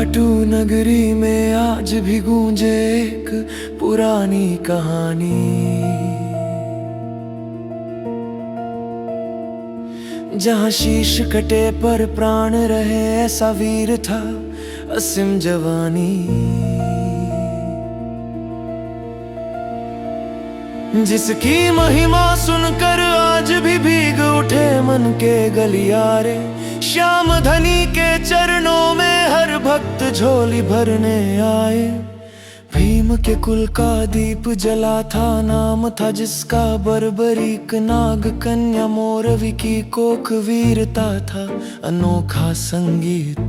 खाटू नगरी में आज भी गूंजे एक पुरानी कहानी। जहाँ शीश कटे पर प्राण रहे, ऐसा वीर था असीम जवानी। जिसकी महिमा सुनकर आज भी भीग उठे मन के गलियारे। श्याम धनी के चरणों में हर भक्त झोली भरने आए। भीम के कुल का दीप जला था, नाम था जिसका बर्बरीक। नाग कन्या मोरवी की कोख वीरता था अनोखा संगीत।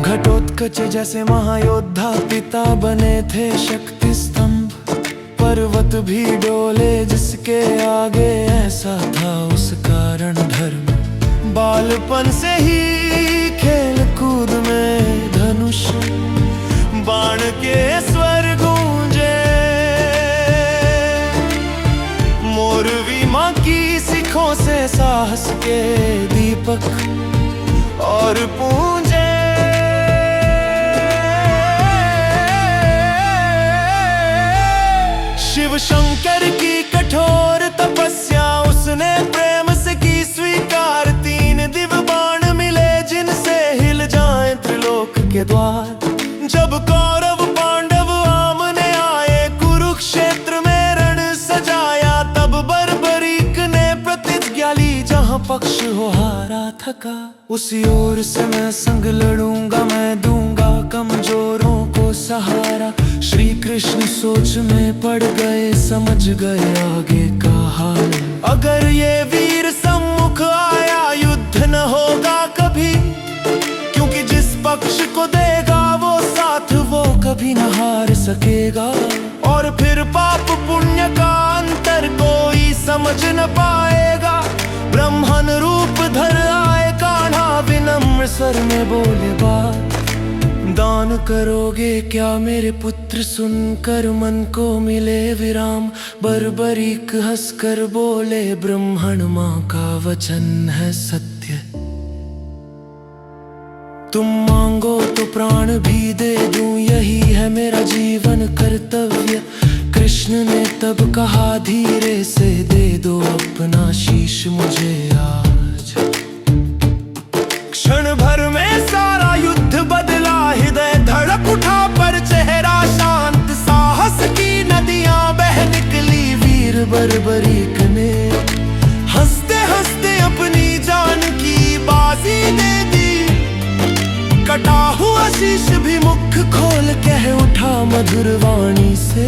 घटोत्कच जैसे महायोद्धा पिता बने थे शक्ति स्तंभ। पर्वत भी डोले जिसके आगे, ऐसा था उस कारण धर्म। बालपन से ही खेल कूद में धनुष बाण के स्वर गूंजे। मोरवी माँ की सिखों से साहस के दीपक और पूंजे। शिव शंकर की कठोर तपस्या उसने प्रेम से की स्वीकार। 3 दिव्य बाण मिले जिनसे हिल जाएं त्रिलोक के द्वार। जब कौरव पांडव आमने आए, कुरुक्षेत्र में रण सजाया। तब बर्बरीक ने प्रतिज्ञा ली, जहां पक्ष हो हारा थका उसी ओर से मैं संग लड़ूंगा। मैं दूंगा कमजोरों को सहारा। श्री कृष्ण सोच में पड़ गए, समझ गए आगे का हाल। अगर ये वीर सम्मुख आया, युद्ध न होगा कभी। क्योंकि जिस पक्ष को देगा वो साथ, वो कभी न हार सकेगा। और फिर पाप पुण्य का अंतर कोई समझ न पाएगा। ब्रह्मन रूप धर आए कान्हा, विनम्र स्वर में बोले बात। दान करोगे क्या मेरे पुत्र, सुनकर मन को मिले विराम। बर्बरीक हंसकर बोले, ब्रह्मण माँ का वचन है सत्य। तुम मांगो तो प्राण भी दे दूं, यही है मेरा जीवन कर्तव्य। कृष्ण ने तब कहा धीरे से, दे दो अपना शीश मुझे आज। क्षण भर में सारा युद्ध बदला, हृदय धड़क उठा पर चेहरा शांत। साहस की नदियां बह निकली, वीर बर्बरीक ने हंसते हंसते अपनी जान की बाजी दे दी। कटा हुआ शीश भी मुख खोल कह उठा मधुर वाणी से,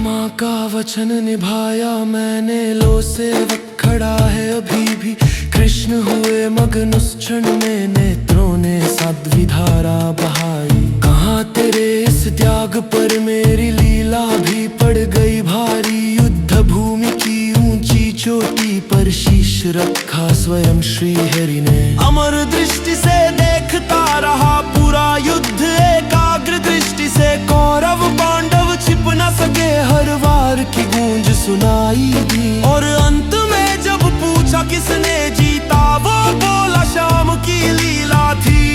माँ का वचन निभाया मैंने। लो सेवक खड़ा है अभी भी, कृष्ण हुए मगन उस क्षण में। नेत्रों ने साध्वी धारा बहाई, कहाँ तेरे इस त्याग पर मेरी लीला भी पड़ गई भारी। युद्ध भूमि की ऊंची चोटी पर शीश रखा स्वयं श्री हरि ने। अमर दृष्टि से देखता रहा पूरा युद्ध, एकाग्र दृष्टि से। कौरव पांडव छिप न सके, हर वार की गूंज सुनाई दी। और अंत में जब पूछा किसने जीता, वो बोला श्याम की लीला थी।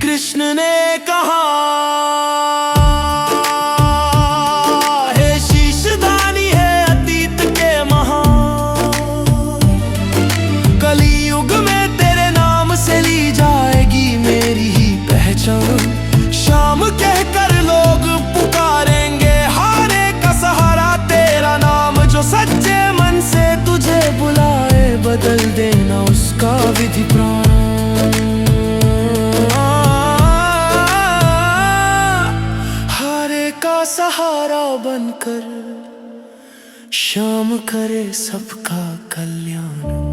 कृष्ण ने कहा, हे शीशधानी है अतीत के महान। कलियुग में तेरे नाम से ली जाएगी मेरी ही पहचान। श्याम कहकर लोग पुकारेंगे, हारे का सहारा तेरा नाम। जो सच्चे मन से तुझे बुलाए, बदल देना उसका विधि प्राण। हारे का सहारा बनकर श्याम करे सबका कल्याण।